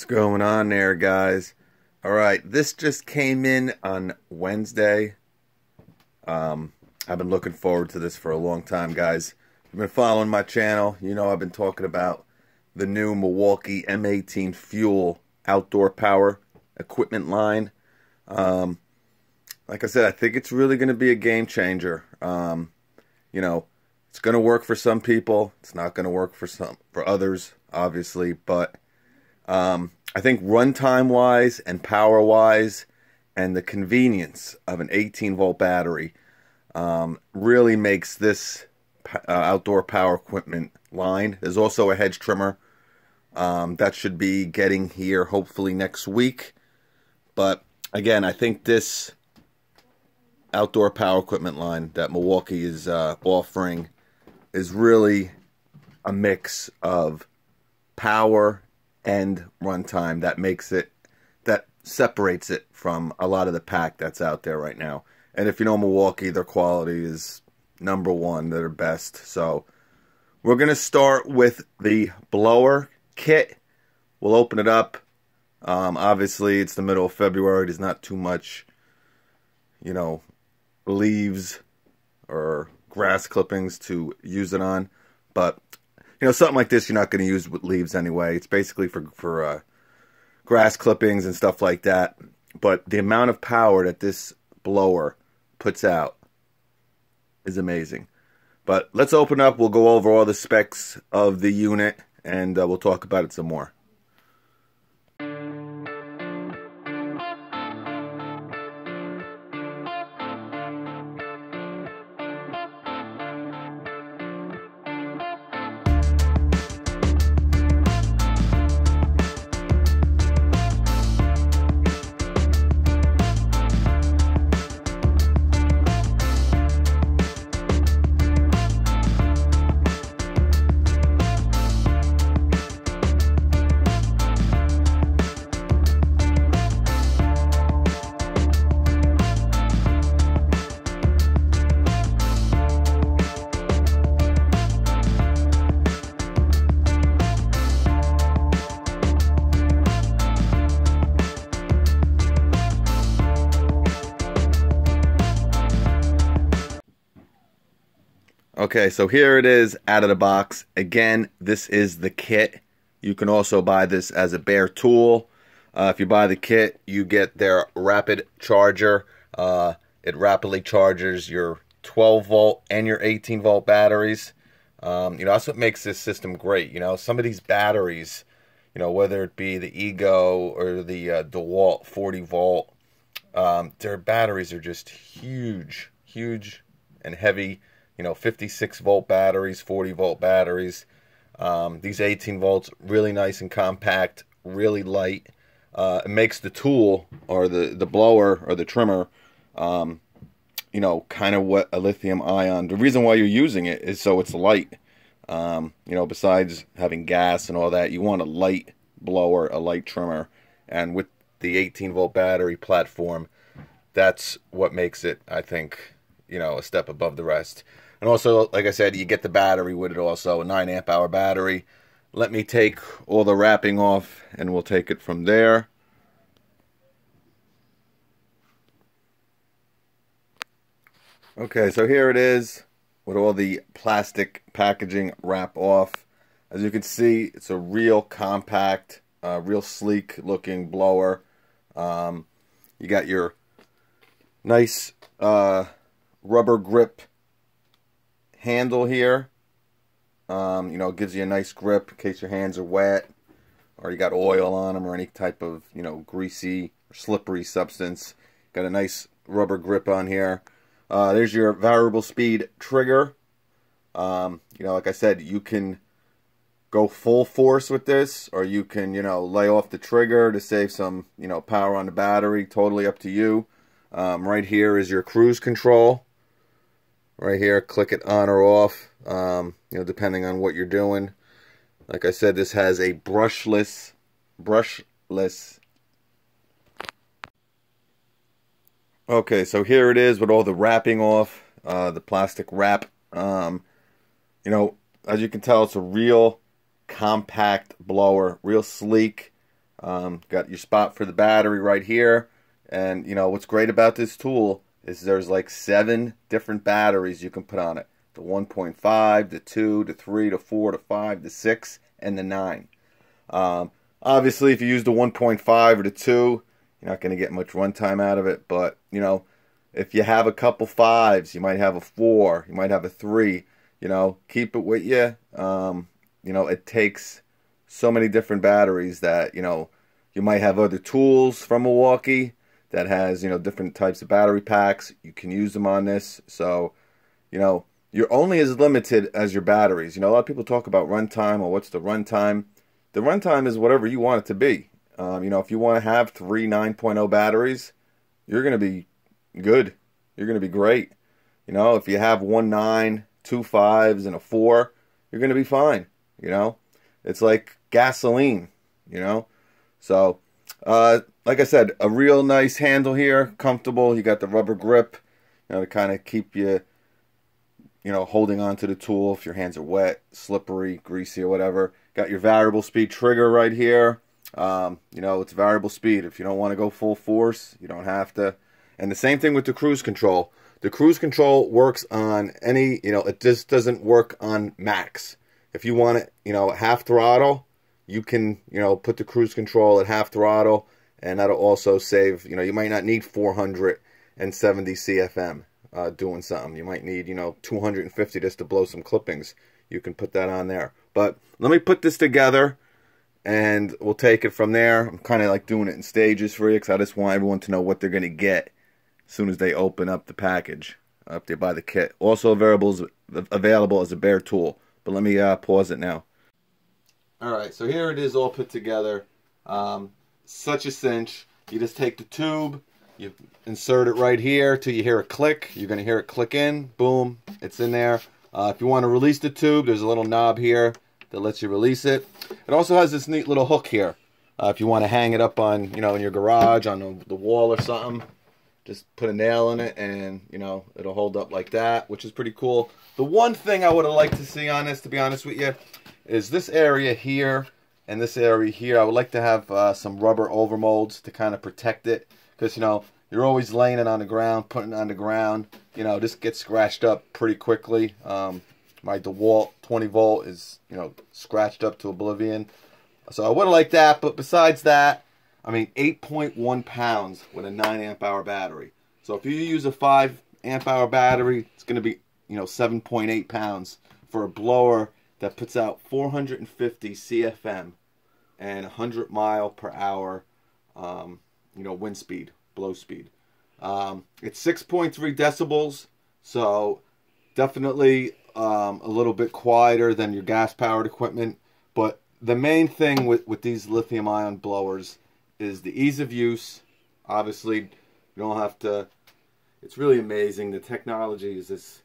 What's going on there, guys? All right, this just came in on Wednesday. I've been looking forward to this for a long time, guys. If you've been following my channel, you know I've been talking about the new Milwaukee M18 Fuel outdoor power equipment line. Like I said, I think it's really going to be a game changer. It's going to work for some people. It's not going to work for others, obviously, but I think runtime wise and power wise and the convenience of an 18-volt battery really makes this outdoor power equipment line. There's also a hedge trimmer that should be getting here hopefully next week. But again, I think this outdoor power equipment line that Milwaukee is offering is really a mix of power and runtime that separates it from a lot of the pack that's out there right now. And if you know Milwaukee, their quality is #1. They're best. So we're going to start with the blower kit. We'll open it up. Obviously, it's the middle of February. There's not too much, leaves or grass clippings to use it on. But something like this you're not going to use with leaves anyway. It's basically for grass clippings and stuff like that. But the amount of power that this blower puts out is amazing. But let's open up. We'll go over all the specs of the unit, and we'll talk about it some more. Okay, so here it is out of the box. Again, this is the kit. You can also buy this as a bare tool. If you buy the kit, you get their rapid charger. It rapidly charges your 12-volt and your 18-volt batteries. That's what makes this system great. Some of these batteries, whether it be the Ego or the DeWalt 40-volt, their batteries are just huge and heavy. 56-volt batteries, 40-volt batteries. These 18 volts, really nice and compact, really light. It makes the tool or the blower or the trimmer, kind of what a lithium ion. The reason why you're using it is so it's light. Besides having gas and all that, you want a light blower, a light trimmer. And with the 18-volt battery platform, that's what makes it, I think, a step above the rest. And also, like I said, you get the battery with it also, a 9 amp hour battery. Let me take all the wrapping off and we'll take it from there. Okay, so here it is with all the plastic packaging wrap off. As you can see, it's a real compact, real sleek looking blower. You got your nice rubber grip handle here. It gives you a nice grip in case your hands are wet or you got oil on them or any type of, greasy or slippery substance. Got a nice rubber grip on here. There's your variable speed trigger. Like I said, you can go full force with this, or you can, lay off the trigger to save some, power on the battery. Totally up to you. Right here is your cruise control. Right here, click it on or off, depending on what you're doing. Like I said, this has a brushless. Okay, so here it is with all the wrapping off, the plastic wrap. As you can tell, it's a real compact blower, real sleek. Got your spot for the battery right here. And you know what's great about this tool is there's like 7 different batteries you can put on it. The 1.5, the 2, the 3, the 4, the 5, the 6, and the 9. Obviously, if you use the 1.5 or the 2, you're not going to get much runtime out of it. But, you know, if you have a couple 5s, you might have a 4, you might have a 3, you know, keep it with you. You know, it takes so many different batteries that, you know, you might have other tools from Milwaukee that has, you know, different types of battery packs. You can use them on this. So, you know, you're only as limited as your batteries. You know, a lot of people talk about runtime or what's the runtime. The runtime is whatever you want it to be. You know, if you want to have 3 9.0 batteries, you're going to be good. You're going to be great. You know, if you have 1 9, 2 5s, and a 4, you're going to be fine. You know, it's like gasoline, you know. So, like I said, a real nice handle here, comfortable. You got the rubber grip, you know, to kind of keep you, you know, holding on to the tool if your hands are wet, slippery, greasy, or whatever. Got your variable speed trigger right here. You know, it's variable speed. If you don't want to go full force, you don't have to. And the same thing with the cruise control. The cruise control works on any, you know, it just doesn't work on max. If you want it, you know, half throttle, you can, you know, put the cruise control at half throttle, and that'll also save, you know, you might not need 470 CFM doing something. You might need, you know, 250 just to blow some clippings. You can put that on there. But let me put this together, and we'll take it from there. I'm kind of like doing it in stages for you because I just want everyone to know what they're going to get as soon as they open up the package, if they buy the kit. Also available as a bare tool. But let me pause it now. Alright, so here it is all put together. Such a cinch. You just take the tube, you insert it right here till you hear a click. You're going to hear it click in. Boom, it's in there. If you want to release the tube, there's a little knob here that lets you release it. It also has this neat little hook here. If you want to hang it up on, you know, in your garage, on the wall or something, just put a nail in it and, you know, it'll hold up like that, which is pretty cool. The one thing I would have liked to see on this, to be honest with you, is this area here and this area here. I would like to have some rubber overmolds to kind of protect it, because, you know, you're always laying it on the ground, putting it on the ground. You know, this gets scratched up pretty quickly. My DeWalt 20 volt is, you know, scratched up to oblivion. So I would have liked that, but besides that, I mean, 8.1 pounds with a 9 amp hour battery. So if you use a 5 amp hour battery, it's going to be, you know, 7.8 pounds for a blower that puts out 450 CFM and 100 mile per hour, you know, wind speed, blow speed. It's 6.3 decibels, so definitely a little bit quieter than your gas-powered equipment. But the main thing with these lithium-ion blowers is the ease of use. Obviously, you don't have to. It's really amazing. The technology is this,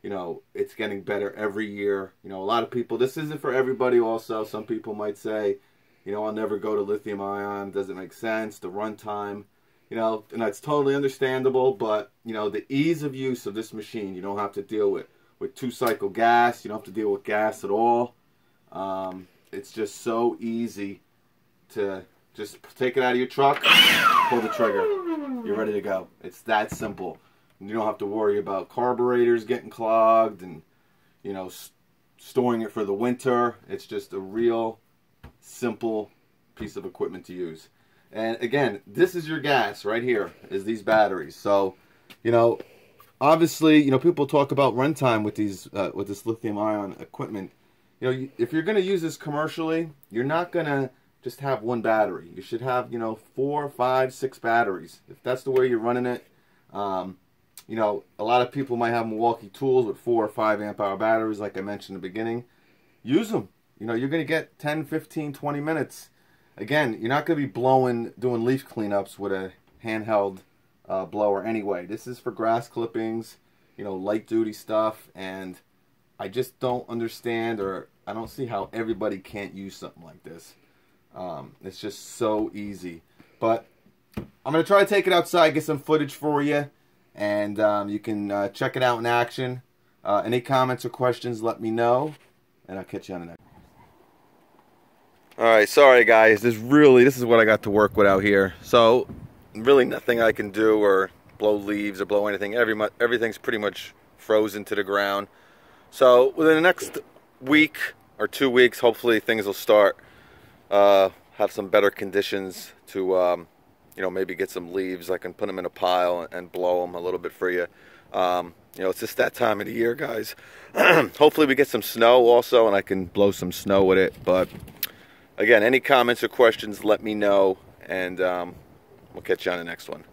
you know, it's getting better every year. You know, a lot of people, this isn't for everybody also. Some people might say, you know, I'll never go to lithium ion. Doesn't make sense. The runtime, you know, and that's totally understandable. But, you know, the ease of use of this machine, you don't have to deal with 2-cycle gas. You don't have to deal with gas at all. It's just so easy to just take it out of your truck, pull the trigger. You're ready to go. It's that simple. You don't have to worry about carburetors getting clogged and, you know, storing it for the winter. It's just a real simple piece of equipment to use. And again, this is your gas right here, is these batteries. So, you know, obviously, you know, people talk about runtime with these with this lithium-ion equipment. You know, if you're going to use this commercially, you're not going to just have one battery. You should have, you know, 4, 5, 6 batteries. If that's the way you're running it. You know, a lot of people might have Milwaukee tools with 4 or 5 amp hour batteries, like I mentioned in the beginning. Use them. You know, you're going to get 10, 15, 20 minutes. Again, you're not going to be doing leaf cleanups with a handheld blower anyway. This is for grass clippings, you know, light duty stuff, and I just don't understand, or I don't see how everybody can't use something like this. It's just so easy. But I'm going to try to take it outside, get some footage for you, and you can check it out in action. Any comments or questions, let me know, and I'll catch you on the next. All right, sorry guys. This is what I got to work with out here. So really nothing I can do or blow leaves or blow anything. Everything's pretty much frozen to the ground. So within the next week or 2 weeks, hopefully things will start have some better conditions to maybe get some leaves. I can put them in a pile and blow them a little bit for you. It's just that time of the year, guys. Hopefully we get some snow also, and I can blow some snow with it. But again, any comments or questions, let me know, and we'll catch you on the next one.